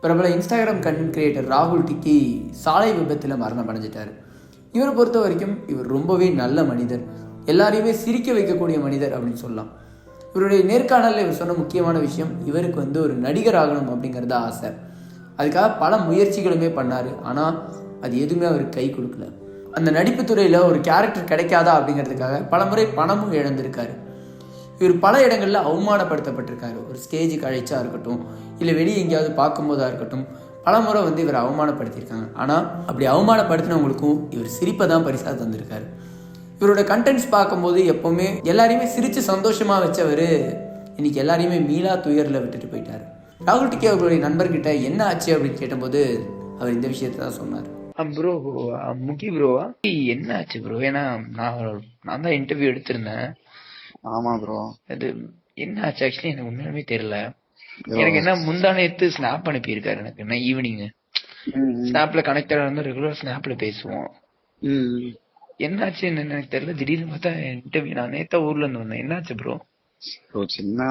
பிரபல Instagram content creator ராகுல் டிக்கி சாலை விபத்தில் மரணம் அடைஞ்சிட்டார். இவரை பொறுத்த வரைக்கும் இவர் ரொம்பவே நல்ல மனிதர், எல்லாரையுமே சிரிக்க வைக்கக்கூடிய மனிதர் அப்படின்னு சொல்லலாம். இவருடைய நேர்காணலில் இவர் சொன்ன முக்கியமான விஷயம், இவருக்கு ஒரு நடிகர் ஆகணும் அப்படிங்கிறத ஆசை. அதுக்காக பல முயற்சிகளுமே பண்ணார். ஆனால் அது எதுவுமே அவருக்கு கை கொடுக்கல. அந்த நடிப்பு துறையில் ஒரு கேரக்டர் கிடைக்காதா அப்படிங்கிறதுக்காக பல முறை பணமும் இழந்திருக்காரு. இவர் பல இடங்களில் அவமானப்படுத்தப்பட்டிருக்காரு. ஒரு ஸ்டேஜுக்கு அழைச்சா இருக்கட்டும், இல்லை வெளியே எங்கேயாவது பார்க்கும்போதா இருக்கட்டும், பல முறை இவர் அவமானப்படுத்தியிருக்காங்க. ஆனால் அப்படி அவமானப்படுத்தினவங்களுக்கும் இவர் சிரிப்பை தான் பரிசாக தந்திருக்காரு. இவரோட கண்டென்ட்ஸ் பார்க்கும்போது எப்போவுமே எல்லாரையுமே சிரித்து சந்தோஷமாக வச்சவர் இன்னைக்கு எல்லாரையுமே மீளா துயரில் விட்டுட்டு போயிட்டார். ராகுல் டிக்கி அவர்களுடைய நண்பர்கிட்ட என்ன ஆச்சு அப்படின்னு கேட்டபோது அவர் இந்த விஷயத்தை தான் சொன்னார். ப்ரோ முக்கி ப்ரோவா என்ன ஆச்சு ப்ரோ? ஏன்னா நான் தான் இன்டர்வியூ எடுத்திருந்தேன். ஆமா ப்ரோ. அது என்ன ஆச்சு ஆக்சுவலி எனக்கு உண்மையுமே தெரியல. எனக்கு என்ன முந்தானத்து ஸ்னாப் அனுப்பியிருக்காரு எனக்கு. என்ன ஈவினிங் ஸ்னாப்ல கனெக்டடா இருந்தா ரெகுலர் ஸ்னாப்ல பேசுவோம். என்னாச்சு என்ன எனக்கு தெரியல. திடீர்னு பார்த்தா இன்டர்வியூ. நான் நேத்தா ஊர்ல இருந்து வந்தேன். என்னாச்சு ப்ரோ? சின்ன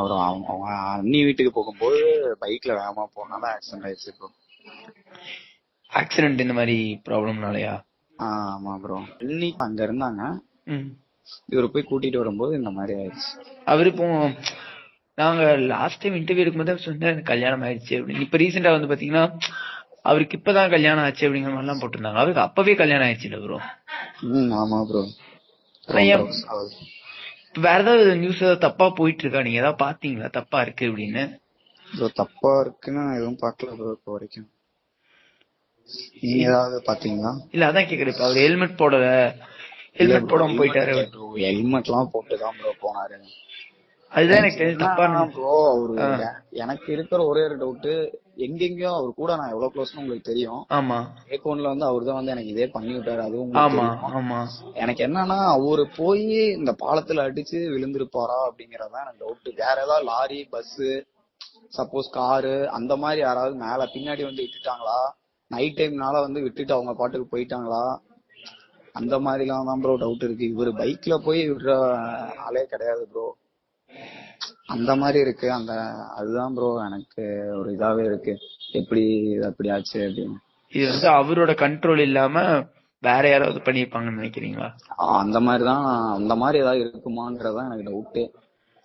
ஒரு அண்ணி வீட்டுக்கு போகும்போது பைக்ல வேகமா போனால ஆக்சிடென்ட் ஆயிடுச்சு ப்ரோ. ஆக்சிடென்ட் இந்த மாதிரி ப்ராப்ளம்னாலயா? ஆமா ப்ரோ. அண்ணி அங்க இருந்தாங்க, இவரை போய் கூட்டிட்டு வரும்போது இந்த மாதிரி ஆயிடுச்சு. அவரு இப்போ நாங்க லாஸ்ட் டைம் இன்டர்வியூ இருக்கும்போது சொன்னா எனக்கு கல்யாணம் ஆயிடுச்சு அப்படின்னு. இப்ப ரீசெண்டா பாத்தீங்கன்னா அவருக்கு இப்பதான் கல்யாணம் ஆச்சு அப்படிங்கிற மாதிரி எல்லாம் போட்டிருந்தாங்க. அவருக்கு அப்பவே கல்யாணம் ஆயிடுச்சு ப்ரோ. ஆமா ப்ரோ. வேற ஏதாவது நியூஸ் ஏதாவது தப்பா போயிட்டு இருக்கா? நீங்க ஏதாவது பாத்தீங்களா தப்பா இருக்கு அப்படின்னு? தப்பா இருக்குன்னு எதுவும் பாக்கல ப்ரோ இப்போ வரைக்கும். நீங்க ஏதாவது பாத்தீங்களா? இல்ல அதான் கேக்குறேன். இப்ப அவர் ஹெல்மெட் போடல, ஹெல்மெட் போடாம போயிட்டாரு. ஹெல்மெட் எல்லாம் போட்டுதான் ப்ரோ போனாரு. அதுதான் எனக்கு தெரிஞ்சு தப்பா ப்ரோ. அவரு எனக்கு இருக்கிற ஒரே ஒரு டவுட், எங்கெங்கயோ அவர் கூட நான் எவ்வளவு க்ளோஸ்னு உங்களுக்கு தெரியும். ஆமா. ஏகோன்ல அவரு தான் எனக்கு இதே பண்ணி விட்டாரு. அதுவும் ஆமா ஆமா. எனக்கு என்னன்னா அவரு போய் இந்த பாலத்துல அடிச்சு விழுந்திருப்பாரா அப்படிங்கறதான் எனக்கு டவுட். வேற ஏதாவது லாரி, பஸ், சப்போஸ் காரு அந்த மாதிரி யாராவது மேல பின்னாடி விட்டுட்டாங்களா, நைட் டைம்னால விட்டுட்டு அவங்க பாட்டுக்கு போயிட்டாங்களா, அந்த மாதிரி எல்லாம் தான் ப்ரோ டவுட் இருக்கு. இவரு பைக்ல போய் விடுற ஆளே கிடையாது ப்ரோ. அந்த மாதிரி இருக்கு. அதுதான் ப்ரோ எனக்கு ஒரு இதாவே இருக்கு, எப்படி அப்படி ஆச்சு அப்படின்னு. இது அவரோட கண்ட்ரோல் இல்லாம வேற யாராவது பண்ணிருப்பாங்கன்னு நினைக்கிறீங்களா? அந்த மாதிரி ஏதாவது இருக்குமாங்கிறதா எனக்கு டவுட்.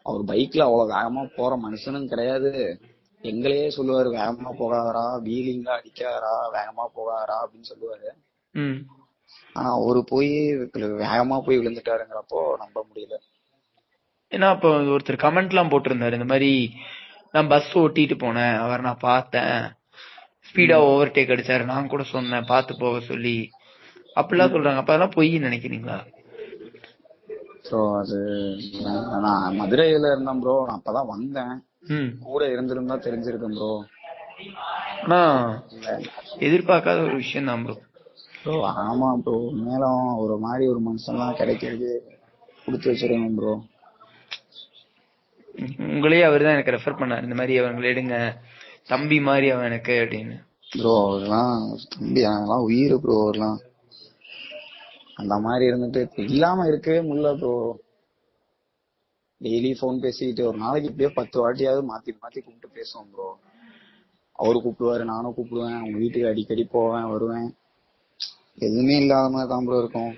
அவர் பைக்ல அவ்வளவு வேகமா போற மனுஷனும் கிடையாது. எங்களையே சொல்லுவாரு, வேகமா போகாதரா, வீலிங்ல அடிக்காதரா, வேகமா போகாதரா அப்படின்னு சொல்லுவாரு. ஆனா அவரு போய் வேகமா போய் விழுந்துட்டாருங்கிறப்போ நம்ப முடியல. ஏன்னா இப்ப ஒருத்தர் கமெண்ட் எல்லாம் போட்டிருந்தாரு, இந்த மாதிரி நான் பஸ் ஓட்டிட்டு போனேன், அவர் நான் பார்த்தேன், ஸ்பீடா ஓவர்டேக் அடிச்சாரு, நான் கூட சொன்னேன் பார்த்து போக சொல்லி, அப்படிலாம் சொல்றாங்க. அப்ப அதெல்லாம் பொய் நினைக்கிறீங்களா? அது நான் மதுரையில இருந்தேன் ப்ரோ. நான் அப்பதான் வந்தேன். கூட இருந்திருந்தா தெரிஞ்சிருக்கேன் ப்ரோ. ஆனா எதிர்பார்க்காத ஒரு விஷயம் தான் ப்ரோ. ஆமா ப்ரோ. மேலும் ஒரு மாதிரி ஒரு மனுஷன்லாம் கிடைக்கிறது கொடுத்து வச்சிருக்கேன் ப்ரோ. உங்களே அவர் தான் எனக்கு ரெஃபர் பண்ணாரு, இந்த மாதிரி அவங்களை எடுங்க, தம்பி மாதிரி அவன் எனக்கு அப்படின்னு. ப்ரோ அவர்லாம் தம்பி, அவங்கலாம் உயிர் ப்ரோ. அவர்லாம் அந்த மாதிரி இருந்துட்டு இப்ப இல்லாம இருக்கவே முடியல ப்ரோ. டெய்லி போன் பேசிக்கிட்டு ஒரு நாளைக்கு இப்படியே 10 வாட்டியாவது மாத்தி மாத்தி கூப்பிட்டு பேசுவோம் ப்ரோ. அவரு கூப்பிடுவாரு, நானும் கூப்பிடுவேன், அவங்க வீட்டுக்கு அடிக்கடி போவேன் வருவேன். எதுவுமே இல்லாத மாதிரி தான் ப்ரோ இருக்கும்.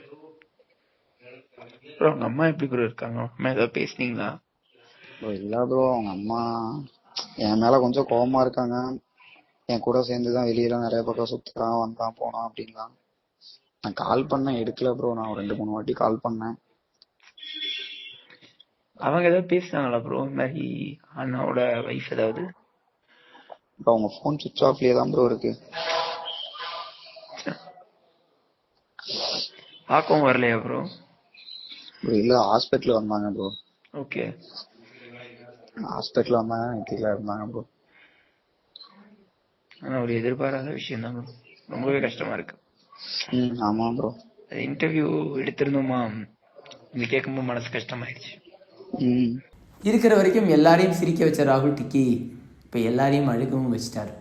அவங்க அம்மா எப்படி ப்ரோ இருக்காங்க? ஏதாவது பேசுனீங்களா? இல்ல ப்ரோ, அவங்க அம்மா என் மேல கொஞ்சம் கோபமா இருக்காங்க. என் கூட சேர்ந்துதான் வெளியெல்லாம் நிறைய பக்கம் சுத்துறான், வந்தான் போனான் அப்படின்லாம். நான் கால் பண்ணேன், எடுக்கல ப்ரோ. நான் 2-3 வாட்டி கால் பண்ணேன். அவங்க ஏதாவது பேசுனாங்களா ப்ரோ? இந்த மாதிரி அண்ணாவோட வைஃப் ஏதாவது? அவங்க போன் சுவிட்ச் ஆஃப்லயே தான் ப்ரோ இருக்கு. பாக்கவும் வரலையா ப்ரோ? இல்ல, ஹாஸ்பிட்டல் வந்தாங்க ப்ரோ. ஓகே. ஹாஸ்பிட்டல் வந்தாங்க, நைட்ல இருந்தாங்க ப்ரோ. ஆனா ஒரு எதிர்பாராத விஷயம் தான் ப்ரோ. ரொம்பவே கஷ்டமா இருக்கு. ஆமா ப்ரோ. இன்டர்வியூ எடுத்திருந்தோமா, இங்க கேட்கும்போது மனசு கஷ்டமாயிடுச்சு. இருக்கிற வரைக்கும் எல்லாரையும் சிரிக்க வச்ச ராகுல் டிக்கி இப்ப எல்லாரையும் அழுகவும் வச்சிட்டாரு.